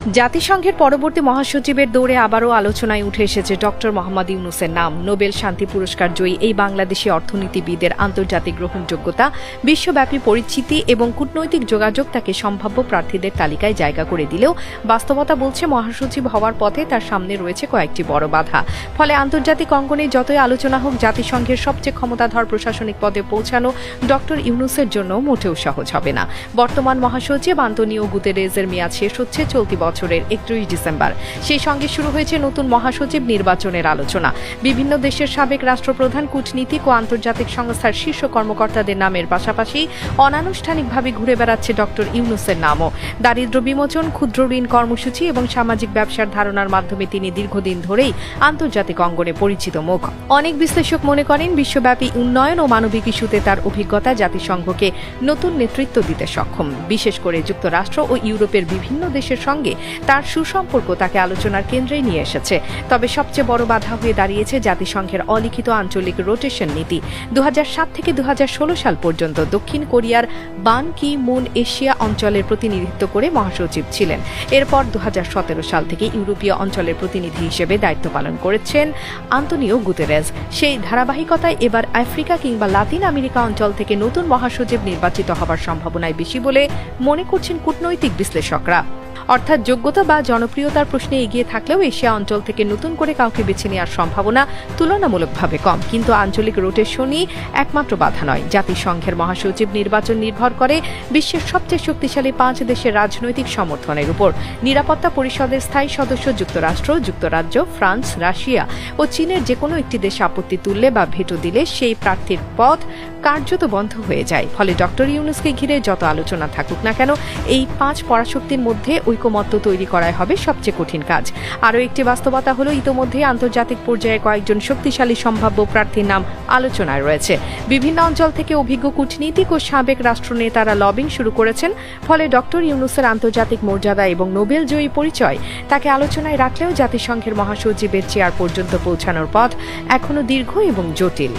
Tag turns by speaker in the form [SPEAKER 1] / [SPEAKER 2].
[SPEAKER 1] জাতিসংঘের পরবর্তী মহাসচিবের দৌড়ে আবারও আলোচনায় উঠে এসেছে ডক্টর মোহাম্মদ ইউনূসের নাম। নোবেল শান্তি পুরস্কার জয়ী এই বাংলাদেশি অর্থনীতিবিদের আন্তর্জাতিক গ্রহণযোগ্যতা, বিশ্বব্যাপী পরিচিতি এবং কূটনৈতিক যোগাযোগ তাকে সম্ভাব্য প্রার্থীদের তালিকায় জায়গা করে দিলেও বাস্তবতা বলছে মহাসচিব হওয়ার পথে তার সামনে রয়েছে কয়েকটি বড় বাধা। ফলে আন্তর্জাতিক অঙ্গনে যতই আলোচনা হোক, জাতিসংঘের সবচেয়ে ক্ষমতাধর প্রশাসনিক পদে পৌঁছানো ডক্টর ইউনূসের জন্য মোটেও সহজ হবে না। বর্তমান মহাসচিব আন্তোনিও গুতেরেজের মেয়াদ শেষ হচ্ছে চলতি বছরের 31 ডিসেম্বর। সেই সঙ্গে শুরু হয়েছে নতুন মহাসচিব নির্বাচনের আলোচনা। বিভিন্ন দেশের সাবেক রাষ্ট্রপ্রধান, কূটনীতিক ও আন্তর্জাতিক সংস্থার শীর্ষ কর্মকর্তাদের নামের পাশাপাশি অনানুষ্ঠানিকভাবে ঘুরে বেড়াচ্ছে ডক্টর ইউনূসের নামও। দারিদ্র্য বিমোচন, ক্ষুদ্র ঋণ কর্মসূচি এবং সামাজিক ব্যবসার ধারণার মাধ্যমে তিনি দীর্ঘদিন ধরেই আন্তর্জাতিক অঙ্গনে পরিচিত মুখ। অনেক বিশ্লেষক মনে করেন, বিশ্বব্যাপী উন্নয়ন ও মানবিক ইস্যুতে তার অভিজ্ঞতা জাতিসংঘকে নতুন নেতৃত্ব দিতে সক্ষম। বিশেষ করে যুক্তরাষ্ট্র ও ইউরোপের বিভিন্ন দেশের সঙ্গে তার সুসম্পর্ক তাকে আলোচনার কেন্দ্রে নিয়ে এসেছে। তবে সবচেয়ে বড় বাধা হয়ে দাঁড়িয়েছে জাতিসংঘের অলিখিত আঞ্চলিক রোটেশন নীতি। 2007 থেকে 2016 সাল পর্যন্ত দক্ষিণ কোরিয়ার বান কি মুন এশিয়া অঞ্চলের প্রতিনিধিত্ব করে মহাসচিব ছিলেন। এরপর 2017 সাল থেকে ইউরোপীয় অঞ্চলের প্রতিনিধি হিসেবে দায়িত্ব পালন করেছেন আন্তোনিও গুতেরেজ। সেই ধারাবাহিকতায় এবার আফ্রিকা কিংবা লাতিন আমেরিকা অঞ্চল থেকে নতুন মহাসচিব নির্বাচিত হওয়ার সম্ভাবনায় বেশি বলে মনে করছেন কূটনৈতিক বিশ্লেষকরা। অর্থাৎ যোগ্যতা বা জনপ্রিয়তার প্রশ্নে এগিয়ে থাকলেও এশিয়া অঞ্চল থেকে নতুন করে কাউকে বেছে নেওয়ার সম্ভাবনা তুলনামূলকভাবে কম। কিন্তু আঞ্চলিক রোটেশনই একমাত্র বাধা নয়। জাতিসংঘের মহাসচিব নির্বাচন নির্ভর করে বিশ্বের সবচেয়ে শক্তিশালী 5 দেশের রাজনৈতিক সমর্থনের উপর। নিরাপত্তা পরিষদের স্থায়ী সদস্য যুক্তরাষ্ট্র, যুক্তরাজ্য, ফ্রান্স, রাশিয়া ও চীনের যে কোনো একটি দেশ আপত্তি তুললে বা ভেটো দিলে সেই প্রার্থীর পথ কার্যত বন্ধ হয়ে যায়। ফলে ডক্টর ইউনূসকে ঘিরে যত আলোচনা থাকুক না কেন, এই 5 পরাশক্তির মধ্যে ঐকমত্য তৈরি করাই হবে সবচেয়ে কঠিন কাজ। আরও একটি বাস্তবতা হলো, ইতোমধ্যেই আন্তর্জাতিক পর্যায়ে কয়েকজন শক্তিশালী সম্ভাব্য প্রার্থীর নাম আলোচনায় রয়েছে। বিভিন্ন অঞ্চল থেকে অভিজ্ঞ কূটনীতিক ও সাবেক রাষ্ট্রনেতারা লবিং শুরু করেছেন। ফলে ডক্টর ইউনূসের আন্তর্জাতিক মর্যাদা এবং নোবেল জয়ী পরিচয় তাকে আলোচনায় রাখলেও জাতিসংঘের মহাসচিবের চেয়ার পর্যন্ত পৌঁছানোর পথ এখনো দীর্ঘ এবং জটিল।